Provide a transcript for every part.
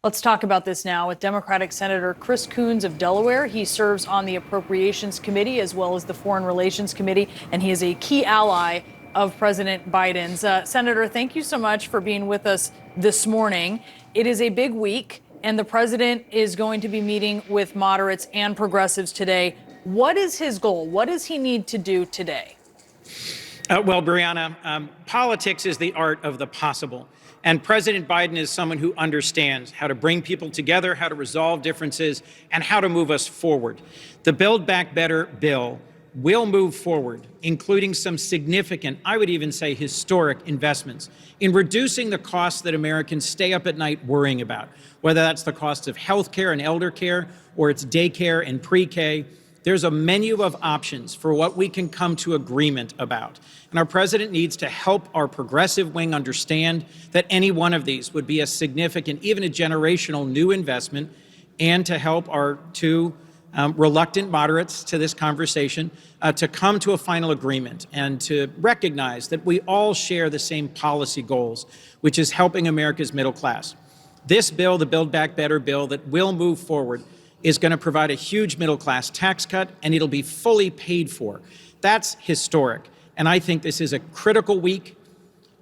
Let's talk about this now with Democratic Senator Chris Coons of Delaware. He serves on the Appropriations Committee as well as the Foreign Relations Committee, and he is a key ally of President Biden's. Senator, thank you so much for being with us this morning. It is a big week, and the president is going to be meeting with moderates and progressives today. What is his goal? What does he need to do today? Well, Brianna, politics is the art of the possible. And President Biden is someone who understands how to bring people together, how to resolve differences, and how to move us forward. The Build Back Better bill will move forward, including some significant, I would even say historic investments in reducing the costs that Americans stay up at night worrying about, whether that's the cost of health care and elder care, or it's daycare and pre-K. There's a menu of options for what we can come to agreement about. And our president needs to help our progressive wing understand that any one of these would be a significant, even a generational new investment, and to help our two reluctant moderates to this conversation to come to a final agreement and to recognize that we all share the same policy goals, which is helping America's middle class. This bill, the Build Back Better bill that will move forward, is going to provide a huge middle-class tax cut, and it'll be fully paid for. That's historic. And I think this is a critical week,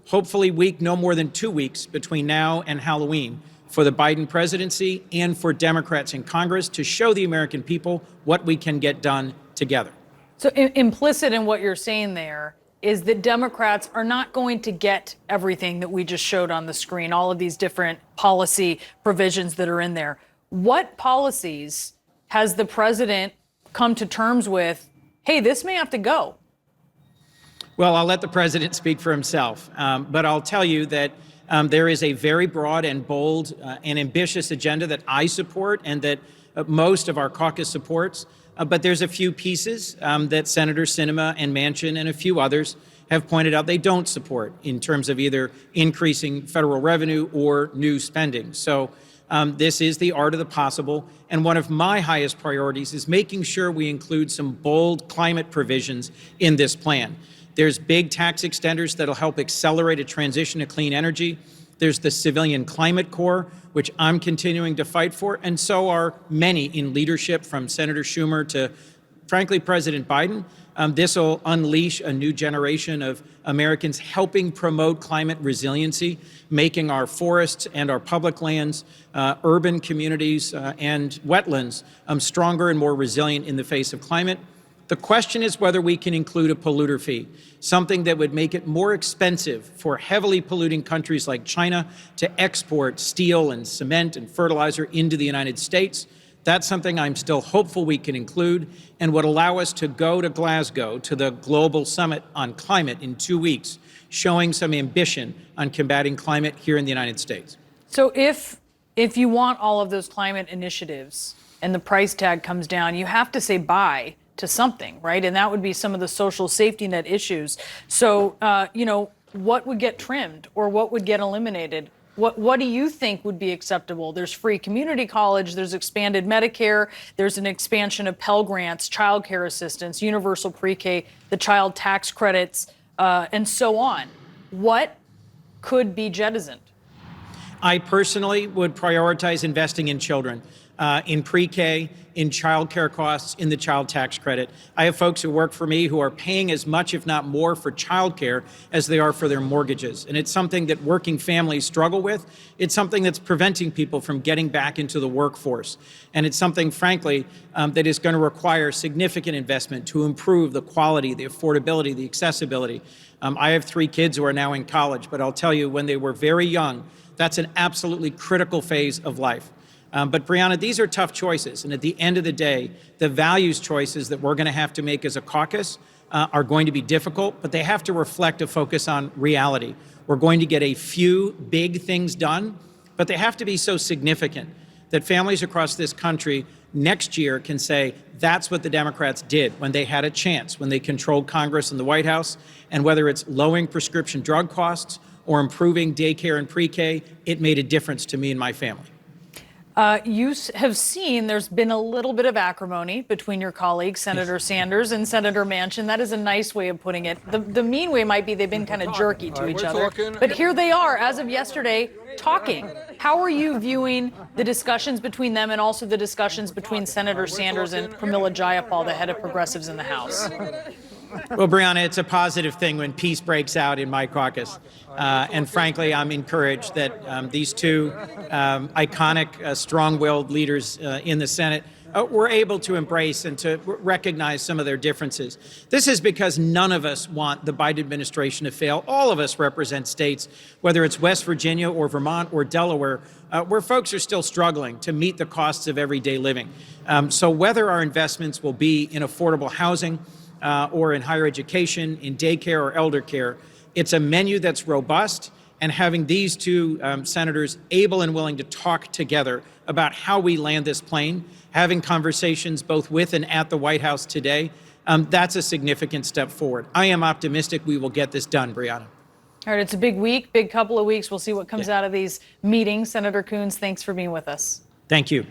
hopefully week, no more than 2 weeks between now and Halloween for the Biden presidency and for Democrats in Congress to show the American people what we can get done together. So implicit in what you're saying there is that Democrats are not going to get everything that we just showed on the screen, all of these different policy provisions that are in there. What policies has the president come to terms with, hey, this may have to go? Well, I'll let the president speak for himself, but I'll tell you that there is a very broad and bold and ambitious agenda that I support and that most of our caucus supports, but there's a few pieces that Senator Sinema and Manchin and a few others have pointed out they don't support in terms of either increasing federal revenue or new spending. So this is the art of the possible, and one of my highest priorities is making sure we include some bold climate provisions in this plan. There's big tax extenders that'll help accelerate a transition to clean energy. There's the Civilian Climate Corps, which I'm continuing to fight for, and so are many in leadership, from Senator Schumer to, frankly, President Biden. This will unleash a new generation of Americans helping promote climate resiliency, making our forests and our public lands, urban communities and wetlands stronger and more resilient in the face of climate. The question is whether we can include a polluter fee, something that would make it more expensive for heavily polluting countries like China to export steel and cement and fertilizer into the United States. That's something I'm still hopeful we can include and would allow us to go to Glasgow to the Global Summit on Climate in 2 weeks, showing some ambition on combating climate here in the United States. So if you want all of those climate initiatives and the price tag comes down, you have to say bye to something, right? And that would be some of the social safety net issues. So, what would get trimmed or what would get eliminated? What do you think would be acceptable? There's free community college, there's expanded Medicare, there's an expansion of Pell Grants, child care assistance, universal pre-K, the child tax credits, and so on. What could be jettisoned? I personally would prioritize investing in children, in pre-K, in child care costs, in the child tax credit. I have folks who work for me who are paying as much, if not more, for child care as they are for their mortgages. And it's something that working families struggle with. It's something that's preventing people from getting back into the workforce. And it's something, frankly, that is going to require significant investment to improve the quality, the affordability, the accessibility. I have 3 kids who are now in college, but I'll tell you, when they were very young, that's an absolutely critical phase of life. But Brianna, these are tough choices. And at the end of the day, the values choices that we're going to have to make as a caucus are going to be difficult, but they have to reflect a focus on reality. We're going to get a few big things done, but they have to be so significant that families across this country next year can say, that's what the Democrats did when they had a chance, when they controlled Congress and the White House. And whether it's lowering prescription drug costs or improving daycare and pre-K, it made a difference to me and my family. Have seen there's been a little bit of acrimony between your colleagues, Senator Sanders and Senator Manchin. That is a nice way of putting it. The mean way might be they've been kind of jerky to each other. But here they are, as of yesterday, talking. How are you viewing the discussions between them and also the discussions between Senator Sanders and Pramila Jayapal, the head of progressives in the House? Well, Brianna, it's a positive thing when peace breaks out in my caucus. And frankly, I'm encouraged that these two iconic, strong-willed leaders in the Senate were able to embrace and to recognize some of their differences. This is because none of us want the Biden administration to fail. All of us represent states, whether it's West Virginia or Vermont or Delaware, where folks are still struggling to meet the costs of everyday living. So whether our investments will be in affordable housing, or in higher education, in daycare or elder care, it's a menu that's robust, and having these two senators able and willing to talk together about how we land this plane, having conversations both with and at the White House today, that's a significant step forward. I am optimistic we will get this done, Brianna. All right, it's a big week, big couple of weeks. We'll see what comes out of these meetings. Senator Coons, thanks for being with us. Thank you.